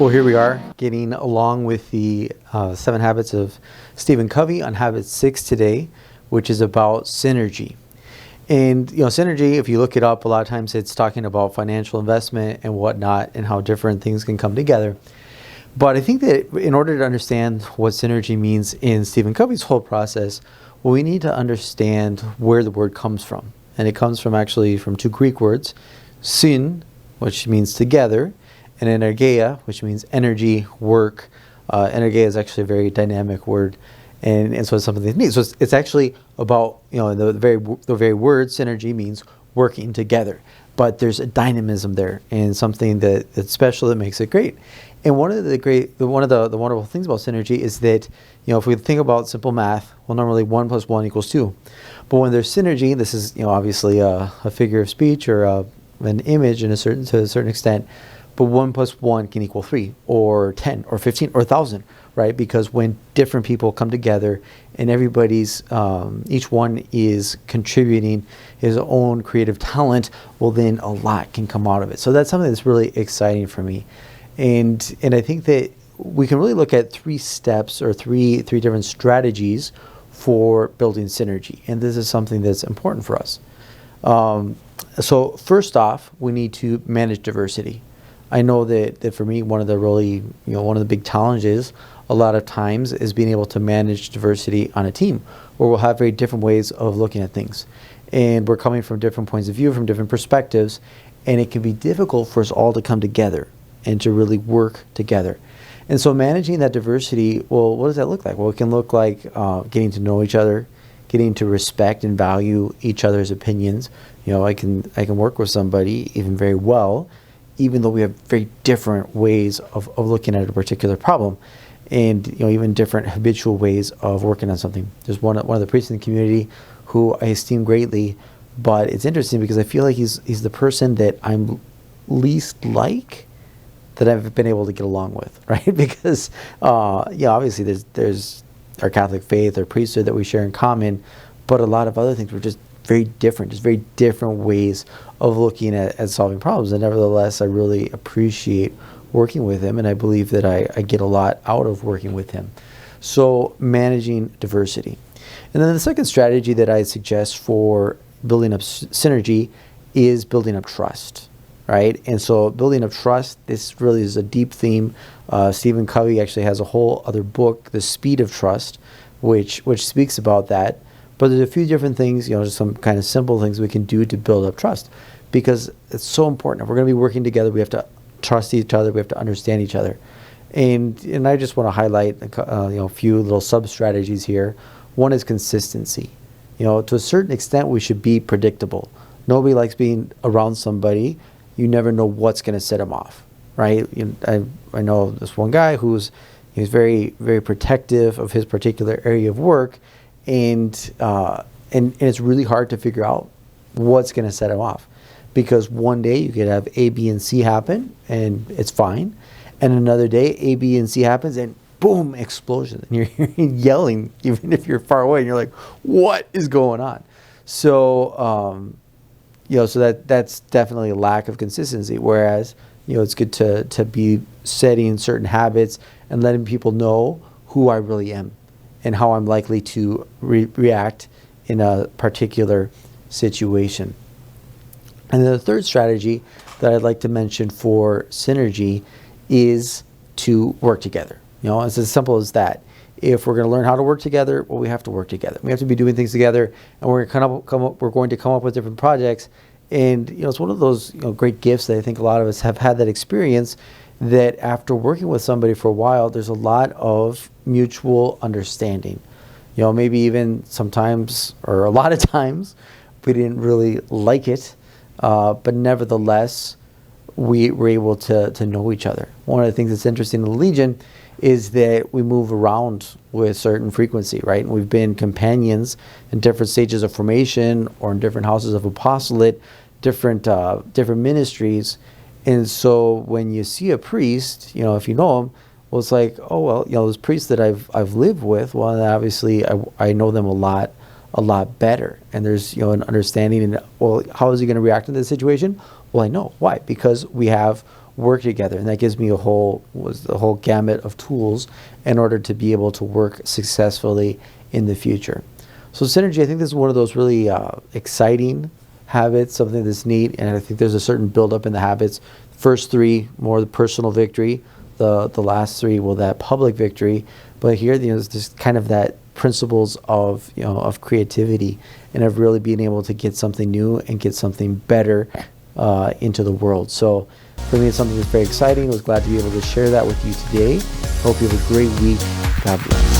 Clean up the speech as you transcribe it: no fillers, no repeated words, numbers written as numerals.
Well, here we are getting along with the 7 habits of Stephen Covey on habit 6 today, which is about synergy. And synergy, if you look it up, a lot of times it's talking about financial investment and whatnot and how different things can come together. But I think that in order to understand what synergy means in Stephen Covey's whole process, well, we need to understand where the word comes from. And it comes from actually from 2 Greek words, syn, which means together, and energeia, which means energy, work. Energeia is actually a very dynamic word, and so it's something that means. So it's actually about the very word synergy means working together, but there's a dynamism there and something that's special that makes it great. And one of the wonderful things about synergy is that if we think about simple math, well, normally 1 + 1 = 2, but when there's synergy, this is obviously a figure of speech or an image to a certain extent. But 1 + 1 can equal 3 or 10 or 15 or 1,000, right? Because when different people come together and everybody's, each one is contributing his own creative talent, well, then a lot can come out of it. So that's something that's really exciting for me. And I think that we can really look at 3 steps or three different strategies for building synergy. And this is something that's important for us. So first off, we need to manage diversity. I know that for me, one of the big challenges a lot of times is being able to manage diversity on a team where we'll have very different ways of looking at things. And we're coming from different points of view, from different perspectives, and it can be difficult for us all to come together and to really work together. And so managing that diversity, well, what does that look like? Well, it can look like getting to know each other, getting to respect and value each other's opinions. I can work with somebody even very well, even though we have very different ways of looking at a particular problem, and even different habitual ways of working on something. There's one of the priests in the community who I esteem greatly, but it's interesting because I feel like he's the person that I'm least like that I've been able to get along with, right? Because obviously there's our Catholic faith, our priesthood that we share in common, but a lot of other things were just very different, just very different ways of looking at solving problems. And nevertheless, I really appreciate working with him, and I believe that I get a lot out of working with him. So managing diversity. And then the second strategy that I suggest for building up synergy is building up trust, right? And so building up trust, this really is a deep theme. Stephen Covey actually has a whole other book, The Speed of Trust, which speaks about that. But there's a few different things, just some kind of simple things we can do to build up trust, because it's so important. If we're going to be working together, we have to trust each other. We have to understand each other. And I just want to highlight a few little sub-strategies here. One is consistency. To a certain extent, we should be predictable. Nobody likes being around somebody. You never know what's going to set them off, right? I know this one guy he's very, very protective of his particular area of work. And it's really hard to figure out what's going to set him off, because one day you could have A, B, and C happen and it's fine, and another day A, B, and C happens and boom, explosion, and you're yelling even if you're far away and you're like, what is going on? So so that's definitely a lack of consistency. Whereas it's good to be setting certain habits and letting people know who I really am and how I'm likely to react in a particular situation. And then the third strategy that I'd like to mention for synergy is to work together. It's as simple as that. If we're going to learn how to work together, well, we have to work together. We have to be doing things together, and we're going to come up with different projects. And it's one of those great gifts that I think a lot of us have had that experience, that after working with somebody for a while, there's a lot of mutual understanding. Maybe even sometimes, or a lot of times, we didn't really like it, but nevertheless, we were able to know each other. One of the things that's interesting in the Legion is that we move around with certain frequency, right? And we've been companions in different stages of formation or in different houses of apostolate, different ministries. And so when you see a priest, if you know him, well, it's like, oh, well, those priests that I've lived with, well, obviously I know them a lot better. And there's, an understanding, and, well, how is he going to react in this situation? Well, I know. Why? Because we have work together. And that gives me the whole gamut of tools in order to be able to work successfully in the future. So synergy, I think this is one of those really exciting habits, something that's neat, and I think there's a certain buildup in the habits. First three, more the personal victory. The last three, well, that public victory. But here, there's just kind of that principles of of creativity and of really being able to get something new and get something better into the world. So for me, it's something that's very exciting. I was glad to be able to share that with you today. Hope you have a great week. God bless.